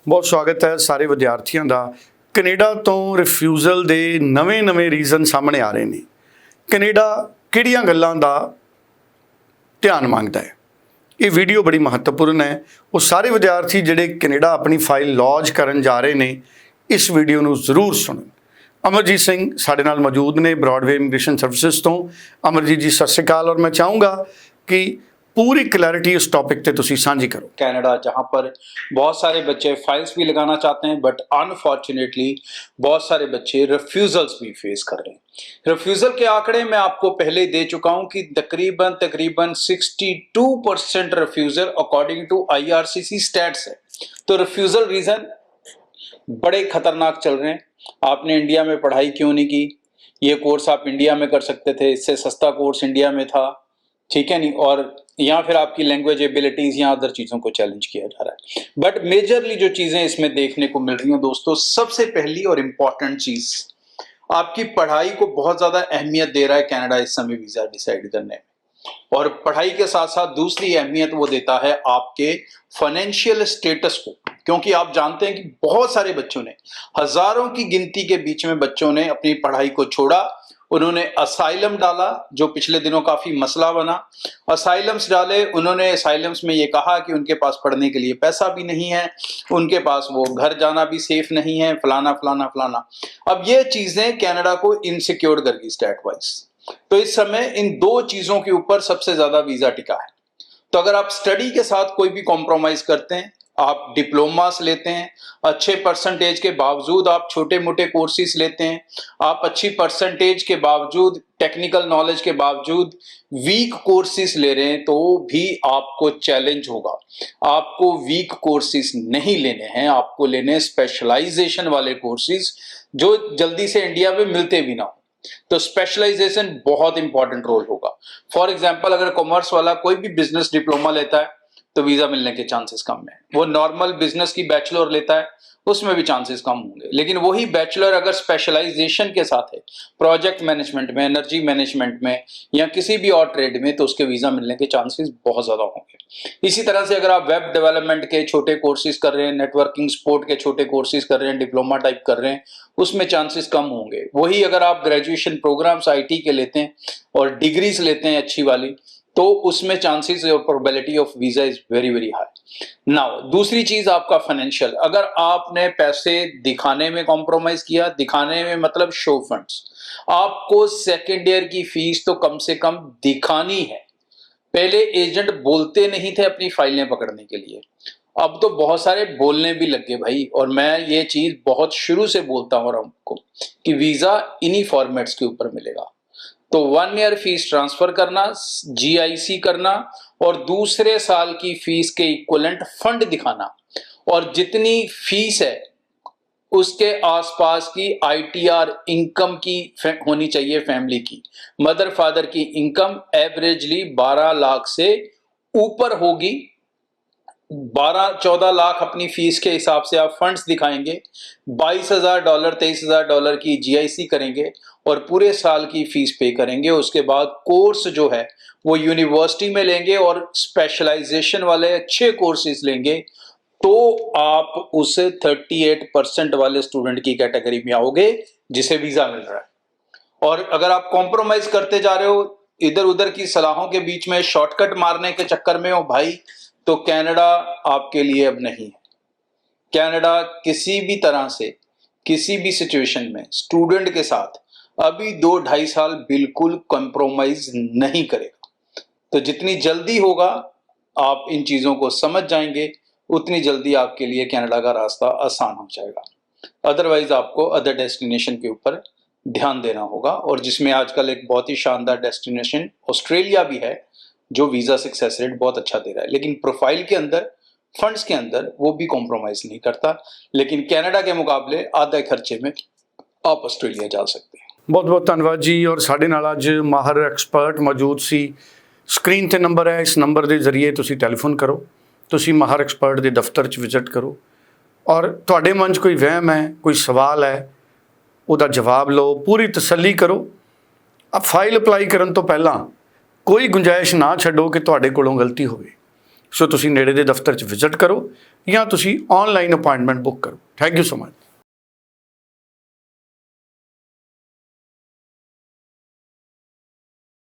बहुत स्वागत है सारे विद्यार्थियों का। कनेडा तो रिफ्यूज़ल के नवे रीजन सामने आ रहे हैं। कनेडा किहड़ियां गल्लां दा ध्यान मांगता है, ये वीडियो बड़ी महत्वपूर्ण है। वो सारे विद्यार्थी जिहड़े कनेडा अपनी फाइल लॉन्च करन जा रहे हैं, इस वीडियो नूं जरूर सुनन। अमरजीत सिंह साडे नाल मौजूद ने ब्रॉडवे इमिग्रेशन सर्विसिज तो। अमरजीत जी सत श्री अकाल। और मैं चाहूँगा कि पूरी क्लैरिटी इस टॉपिक पे तुसी सांझी करो। कनाडा जहां पर बहुत सारे बच्चे फाइल्स भी लगाना चाहते हैं, बट अनफॉर्चुनेटली बहुत सारे बच्चे रिफ्यूजल्स भी फेस कर रहे हैं। रिफ्यूजल के आंकड़े मैं आपको पहले दे चुका हूं कि तकरीबन 62% refusal according to IRCC stats है। तो रिफ्यूजल रीजन बड़े खतरनाक चल रहे हैं। आपने इंडिया में पढ़ाई क्यों नहीं की, ये कोर्स आप इंडिया में कर सकते थे, इससे सस्ता कोर्स इंडिया में था, ठीक है नहीं, और या फिर आपकी लैंग्वेज एबिलिटीज या अदर चीजों को चैलेंज किया जा रहा है। बट मेजरली जो चीजें इसमें देखने को मिल रही हैं दोस्तों, सबसे पहली और इंपॉर्टेंट चीज, आपकी पढ़ाई को बहुत ज्यादा अहमियत दे रहा है कनाडा इस समय वीजा डिसाइड करने में। और पढ़ाई के साथ साथ दूसरी अहमियत वो देता है आपके फाइनेंशियल स्टेटस को, क्योंकि आप जानते हैं कि बहुत सारे बच्चों ने, हजारों की गिनती के बीच में बच्चों ने अपनी पढ़ाई को छोड़ा। उन्होंने असाइलम डाला, जो पिछले दिनों काफी मसला बना। असाइलम्स डाले, उन्होंने असाइलम्स में ये कहा कि उनके पास पढ़ने के लिए पैसा भी नहीं है, उनके पास वो घर जाना भी सेफ नहीं है, फलाना फलाना फलाना। अब ये चीजें कनाडा को इनसिक्योर कर गई स्टेट वाइज। तो इस समय इन दो चीजों के ऊपर सबसे ज्यादा वीजा टिका है। तो अगर आप स्टडी के साथ कोई भी कॉम्प्रोमाइज करते हैं, आप डिप्लोमास लेते हैं, अच्छे परसेंटेज के बावजूद आप छोटे मोटे कोर्सेज लेते हैं, आप अच्छी परसेंटेज के बावजूद, टेक्निकल नॉलेज के बावजूद वीक कोर्सेज ले रहे हैं, तो भी आपको चैलेंज होगा। आपको वीक कोर्सेज नहीं लेने हैं, आपको लेने स्पेशलाइजेशन वाले कोर्सेज जो जल्दी से इंडिया में मिलते भी ना हो। तो स्पेशलाइजेशन बहुत इंपॉर्टेंट रोल होगा। फॉर एग्जांपल, अगर कॉमर्स वाला कोई भी बिजनेस डिप्लोमा लेता है तो वीजा मिलने के चांसेस कम है। वो नॉर्मल बिजनेस की बैचलर लेता है, उसमें भी चांसेस कम होंगे। लेकिन वही बैचलर अगर स्पेशलाइजेशन के साथ है, प्रोजेक्ट मैनेजमेंट में, एनर्जी मैनेजमेंट में या किसी भी और ट्रेड में, तो उसके वीजा मिलने के चांसेस बहुत ज्यादा होंगे। इसी तरह से अगर आप वेब डेवलपमेंट के छोटे कोर्सेज कर रहे हैं, नेटवर्किंग सपोर्ट के छोटे कोर्सेज कर रहे हैं, डिप्लोमा टाइप कर रहे हैं, उसमें चांसेस कम होंगे। वही अगर आप ग्रेजुएशन प्रोग्राम्स IT के लेते हैं और डिग्रीज लेते हैं अच्छी वाली, तो उसमें चांसेस और probability of visa is very very high. Now दूसरी चीज आपका फाइनेंशियल, अगर आपने पैसे दिखाने में कॉम्प्रोमाइज किया, दिखाने में मतलब शो फंड्स, आपको सेकेंड ईयर की फीस तो कम से कम दिखानी है। पहले एजेंट बोलते नहीं थे अपनी फाइलें पकड़ने के लिए, अब तो बहुत सारे बोलने भी लग गए भाई। और मैं ये चीज बहुत शुरू से बोलता हूँ आपको कि वीजा इन्हीं फॉर्मेट्स के ऊपर मिलेगा। तो 1 ईयर फीस ट्रांसफर करना, GIC करना और दूसरे साल की फीस के इक्विवेलेंट फंड दिखाना, और जितनी फीस है उसके आसपास की ITR इनकम की होनी चाहिए फैमिली की। मदर फादर की इनकम एवरेजली 12 लाख से ऊपर होगी। 12-14 लाख अपनी फीस के हिसाब से आप फंड्स दिखाएंगे, $22,000 $23,000 की GIC करेंगे और पूरे साल की फीस पे करेंगे। उसके बाद कोर्स जो है वो यूनिवर्सिटी में लेंगे और स्पेशलाइजेशन वाले अच्छे कोर्सेज लेंगे, तो आप उस 38% वाले स्टूडेंट की कैटेगरी में आओगे जिसे वीजा मिल रहा है। और अगर आप कॉम्प्रोमाइज करते जा रहे हो, इधर उधर की सलाहों के बीच में शॉर्टकट मारने के चक्कर में हो भाई, तो कनाडा आपके लिए अब नहीं है। कनाडा किसी भी तरह से, किसी भी सिचुएशन में स्टूडेंट के साथ अभी 2-2.5 साल बिल्कुल कॉम्प्रोमाइज नहीं करेगा। तो जितनी जल्दी होगा आप इन चीजों को समझ जाएंगे, उतनी जल्दी आपके लिए कनाडा का रास्ता आसान हो जाएगा। अदरवाइज आपको अदर डेस्टिनेशन के ऊपर ध्यान देना होगा, और जिसमें आजकल एक बहुत ही शानदार डेस्टिनेशन ऑस्ट्रेलिया भी है, जो वीजा सक्सेस रेट बहुत अच्छा दे रहा है। लेकिन प्रोफाइल के अंदर, फंड्स के अंदर वो भी कॉम्प्रोमाइज नहीं करता। लेकिन कनाडा के मुकाबले आधे खर्चे में आप ऑस्ट्रेलिया जा सकते हैं। बहुत बहुत धन्यवाद जी। और साडे नाल अज माहर एक्सपर्ट मौजूद सी। स्क्रीन ते नंबर है, इस नंबर के जरिए तुसी टैलीफोन करो, तुसी माहर एक्सपर्ट के दफ्तर च विजिट करो, और तुहाडे मन च कोई वहम है, कोई सवाल है, उसका जवाब लो, पूरी तसल्ली करो। अब फाइल अपलाई करन तो पहला कोई गुंजाइश ना छड्डो कि तुहाडे कोलों गलती होवे। ਸੋ ਤੁਸੀਂ ਨੇੜੇ ਦੇ ਦਫ਼ਤਰ 'ਚ ਵਿਜ਼ਿਟ ਕਰੋ ਜਾਂ ਤੁਸੀਂ ਆਨਲਾਈਨ ਅਪਾਇੰਟਮੈਂਟ ਬੁੱਕ ਕਰੋ। Thank you so much.